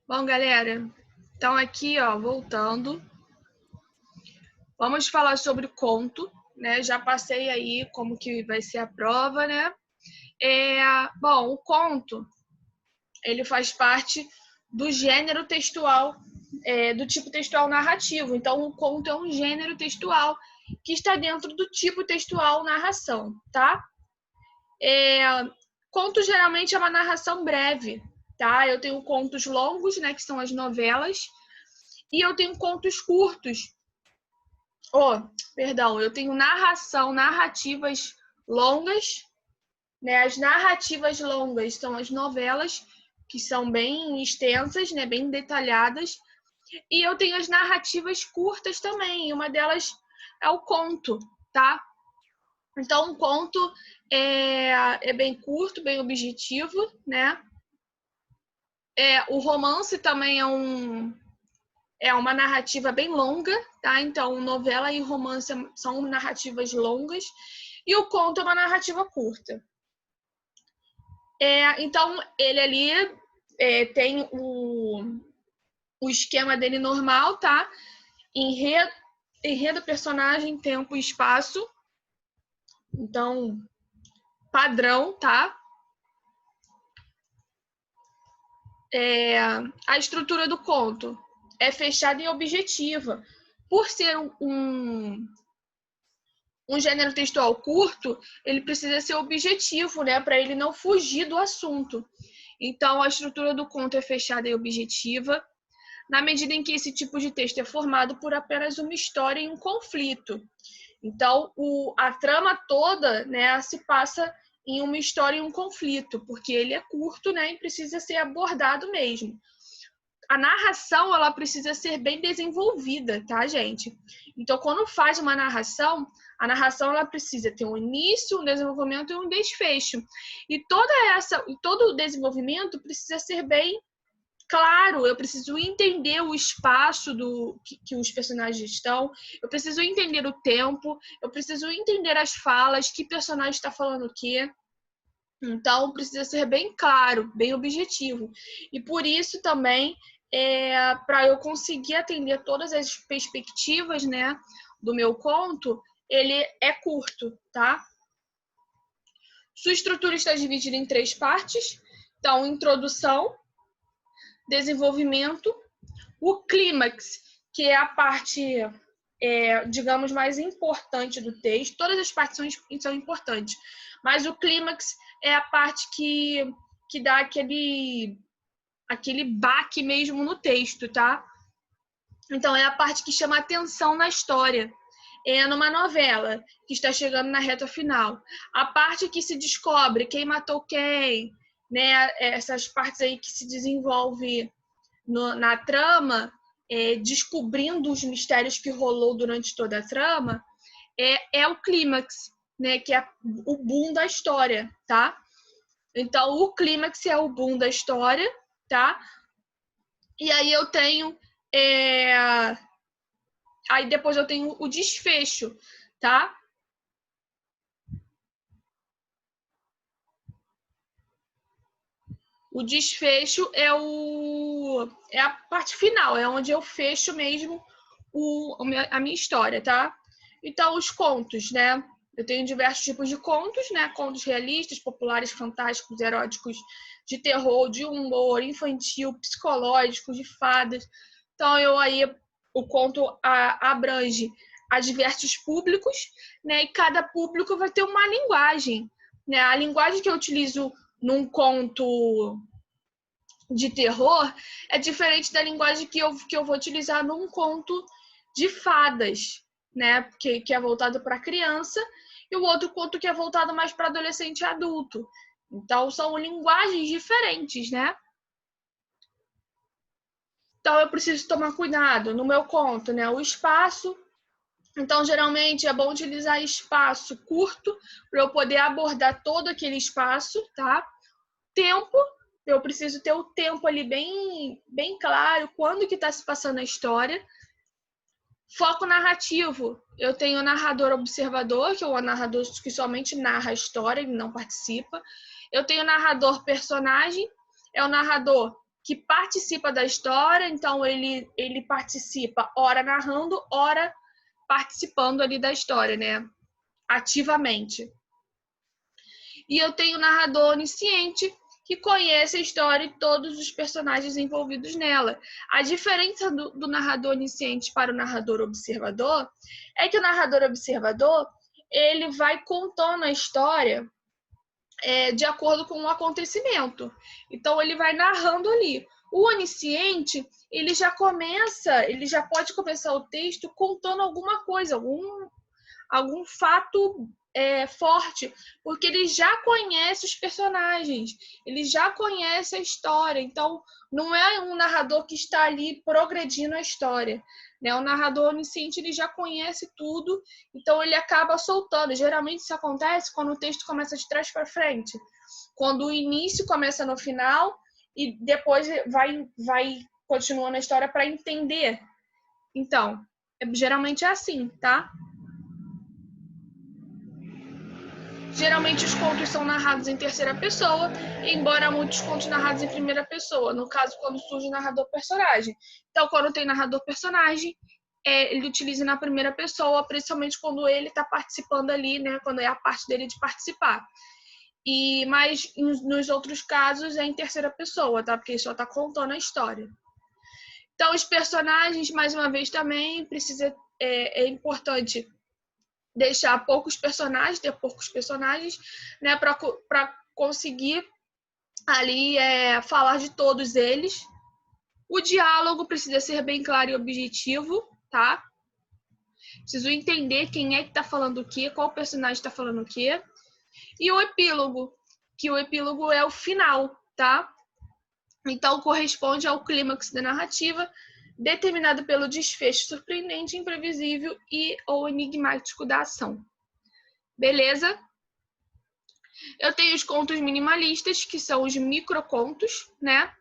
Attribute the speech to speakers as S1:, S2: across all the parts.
S1: Bom, galera, então aqui, ó, voltando, vamos falar sobre conto, né? Já passei aí como que vai ser a prova, né? Bom, o conto, ele faz parte do gênero textual, do tipo textual narrativo. Então, o conto é um gênero textual que está dentro do tipo textual narração, tá? Conto geralmente é uma narração breve, tá? Eu tenho contos longos, né, que são as novelas, e eu tenho contos curtos. Eu tenho narrativas longas, né? As narrativas longas são as novelas, que são bem extensas, né? Bem detalhadas. E eu tenho as narrativas curtas também, e uma delas é o conto, tá? Então, um conto é bem curto, bem objetivo, né? O romance também é uma narrativa bem longa, tá? Então, novela e romance são narrativas longas e o conto é uma narrativa curta. Então, ele ali tem o esquema dele normal, tá? Enredo, personagem, tempo e espaço. Então, padrão, tá? A estrutura do conto é fechada e objetiva. Por ser um gênero textual curto, ele precisa ser objetivo, né, para ele não fugir do assunto. Então, a estrutura do conto é fechada e objetiva, na medida em que esse tipo de texto é formado por apenas uma história e um conflito. Então, a trama toda, né, se passa em uma história e um conflito, porque ele é curto, né, e precisa ser abordado mesmo. A narração, ela precisa ser bem desenvolvida, tá, gente? Então, quando faz uma narração, a narração ela precisa ter um início, um desenvolvimento e um desfecho. E todo o desenvolvimento precisa ser bem claro. Eu preciso entender o espaço que os personagens estão, eu preciso entender o tempo, eu preciso entender as falas, que personagem está falando o quê. Então, precisa ser bem claro, bem objetivo. E por isso também, para eu conseguir atender todas as perspectivas, né, do meu conto, ele é curto, tá? Sua estrutura está dividida em 3 partes. Então, introdução, desenvolvimento, o clímax, que é a parte, digamos, mais importante do texto. Todas as partes são importantes, mas o clímax é a parte que dá aquele baque mesmo no texto, tá? Então, é a parte que chama atenção na história. É numa novela que está chegando na reta final. A parte que se descobre quem matou quem, né? Essas partes aí que se desenvolve na trama, descobrindo os mistérios que rolou durante toda a trama, é o clímax, né? Que é o boom da história, tá? Então, o clímax é o boom da história, tá? E aí eu tenho... Aí depois eu tenho o desfecho, tá? O desfecho é a parte final, é onde eu fecho mesmo a minha história, tá? Então, os contos, né? Eu tenho diversos tipos de contos, né? Contos realistas, populares, fantásticos, eróticos, de terror, de humor, infantil, psicológicos, de fadas. Então, o conto abrange a diversos públicos, né? E cada público vai ter uma linguagem, né? A linguagem que eu utilizo num conto de terror é diferente da linguagem que eu vou utilizar num conto de fadas, né? Que é voltado para criança, e o outro conto que é voltado mais para adolescente e adulto. Então, são linguagens diferentes, né? Então, eu preciso tomar cuidado no meu conto, né? O espaço. Então, geralmente, é bom utilizar espaço curto para eu poder abordar todo aquele espaço, tá? Tempo, eu preciso ter o tempo ali bem claro, quando que está se passando a história. Foco narrativo, eu tenho o narrador observador, que é o narrador que somente narra a história, ele não participa. Eu tenho o narrador personagem, é o narrador que participa da história, então ele participa, ora narrando, ora participando ali da história, né? Ativamente. E eu tenho o narrador onisciente, que conhece a história e todos os personagens envolvidos nela. A diferença do narrador onisciente para o narrador observador é que o narrador observador, ele vai contando a história de acordo com o acontecimento. Então, ele vai narrando ali. O onisciente, ele já pode começar o texto contando alguma coisa, algum fato forte, porque ele já conhece os personagens, ele já conhece a história. Então, não é um narrador que está ali progredindo a história, né? O narrador onisciente, ele já conhece tudo, então ele acaba soltando. Geralmente isso acontece quando o texto começa de trás para frente, quando o início começa no final e depois vai continuando a história para entender. Então, geralmente é assim, tá? Geralmente os contos são narrados em terceira pessoa, embora muitos contos narrados em primeira pessoa, no caso, quando surge o narrador-personagem. Então, quando tem narrador-personagem, ele utiliza na primeira pessoa, principalmente quando ele está participando ali, né? Quando é a parte dele de participar. Mas nos outros casos é em terceira pessoa, tá? Porque ele só está contando a história. Então, os personagens, mais uma vez, também é importante deixar ter poucos personagens, né, para conseguir ali falar de todos eles. O diálogo precisa ser bem claro e objetivo, tá? Preciso entender quem é que tá falando o quê, qual personagem tá falando o quê. E o epílogo, que o epílogo é o final, tá? Então, corresponde ao clímax da narrativa, determinado pelo desfecho surpreendente, imprevisível e ou enigmático da ação. Beleza? Eu tenho os contos minimalistas, que são os microcontos, né?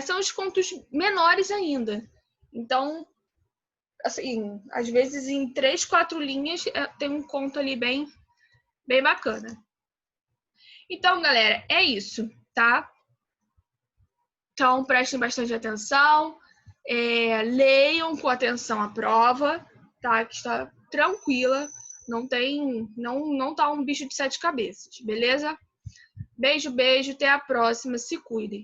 S1: São os contos menores ainda. Então, assim, às vezes em 3, 4 linhas tem um conto ali bem bacana. Então, galera, é isso, tá? Então, prestem bastante atenção, leiam com atenção a prova, tá? Que está tranquila, não tá um bicho de 7 cabeças, beleza? Beijo, até a próxima, se cuidem.